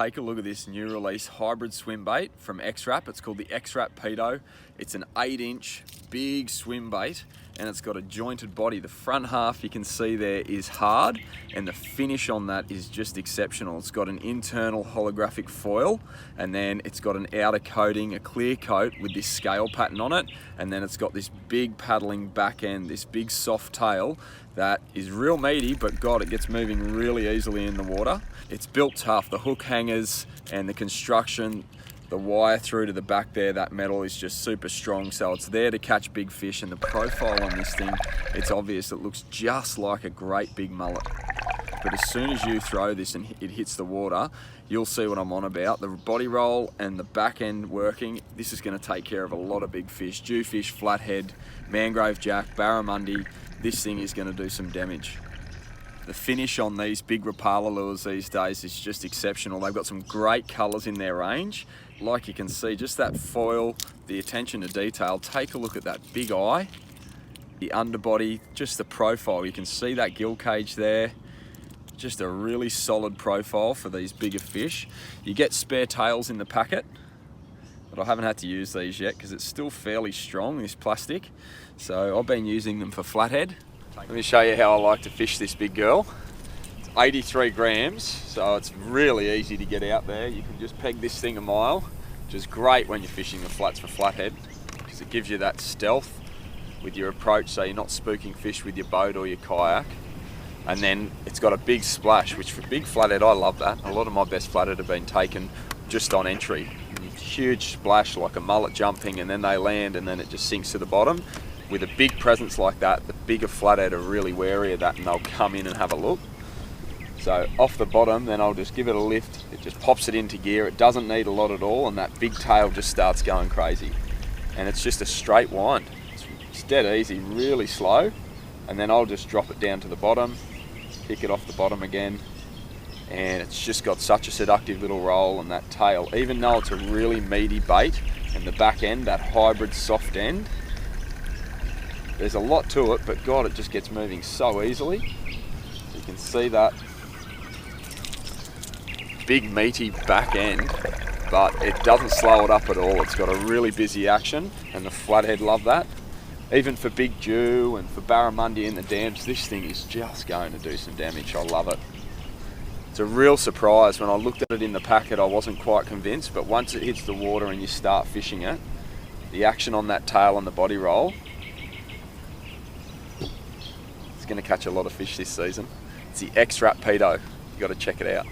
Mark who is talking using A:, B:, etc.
A: take a look at this new release hybrid swim bait from X-Rap. It's called the X-Rap Peto. It's an 8-inch big swim bait and it's got a jointed body. The front half you can see there is hard and the finish on that is just exceptional. It's got an internal holographic foil and then it's got an outer coating, a clear coat with this scale pattern on it, and then it's got this big paddling back end, this big soft tail that is real meaty, but God, it gets moving really easily in the water. It's built tough. The hook hangers and the construction, the wire through to the back there, that metal is just super strong, so it's there to catch big fish. And the profile on this thing, it's obvious. It looks just like a great big mullet. But as soon as you throw this and it hits the water, you'll see what I'm on about. The body roll and the back end working, this is going to take care of a lot of big fish. Jewfish, flathead, mangrove jack, barramundi. This thing is going to do some damage. The finish on these big Rapala lures these days is just exceptional. They've got some great colours in their range. Like you can see, just that foil, the attention to detail. Take a look at that big eye, the underbody, just the profile. You can see that gill cage there. Just a really solid profile for these bigger fish. You get spare tails in the packet, but I haven't had to use these yet because it's still fairly strong, this plastic. So I've been using them for flathead. Let me show you how I like to fish this big girl. It's 83 grams, so it's really easy to get out there. You can just peg this thing a mile, which is great when you're fishing the flats for flathead because it gives you that stealth with your approach, so you're not spooking fish with your boat or your kayak. And then it's got a big splash, which for big flathead, I love that. A lot of my best flathead have been taken just on entry. Huge splash like a mullet jumping, and then they land and then it just sinks to the bottom. With a big presence like that, the bigger flathead are really wary of that and they'll come in and have a look. So off the bottom, then I'll just give it a lift. It just pops it into gear. It doesn't need a lot at all, and that big tail just starts going crazy. And it's just a straight wind. It's dead easy, really slow. And then I'll just drop it down to the bottom, pick it off the bottom again, and it's just got such a seductive little roll, and that tail, even though it's a really meaty bait, and the back end, that hybrid soft end, there's a lot to it, but God, it just gets moving so easily. You can see that big meaty back end, but it doesn't slow it up at all. It's got a really busy action, and the flathead love that. Even for big dew and for barramundi in the dams, this thing is just going to do some damage. I love it. It's a real surprise. When I looked at it in the packet, I wasn't quite convinced, but once it hits the water and you start fishing it, the action on that tail and the body roll, it's going to catch a lot of fish this season. It's the X-Rap Peto. You've got to check it out.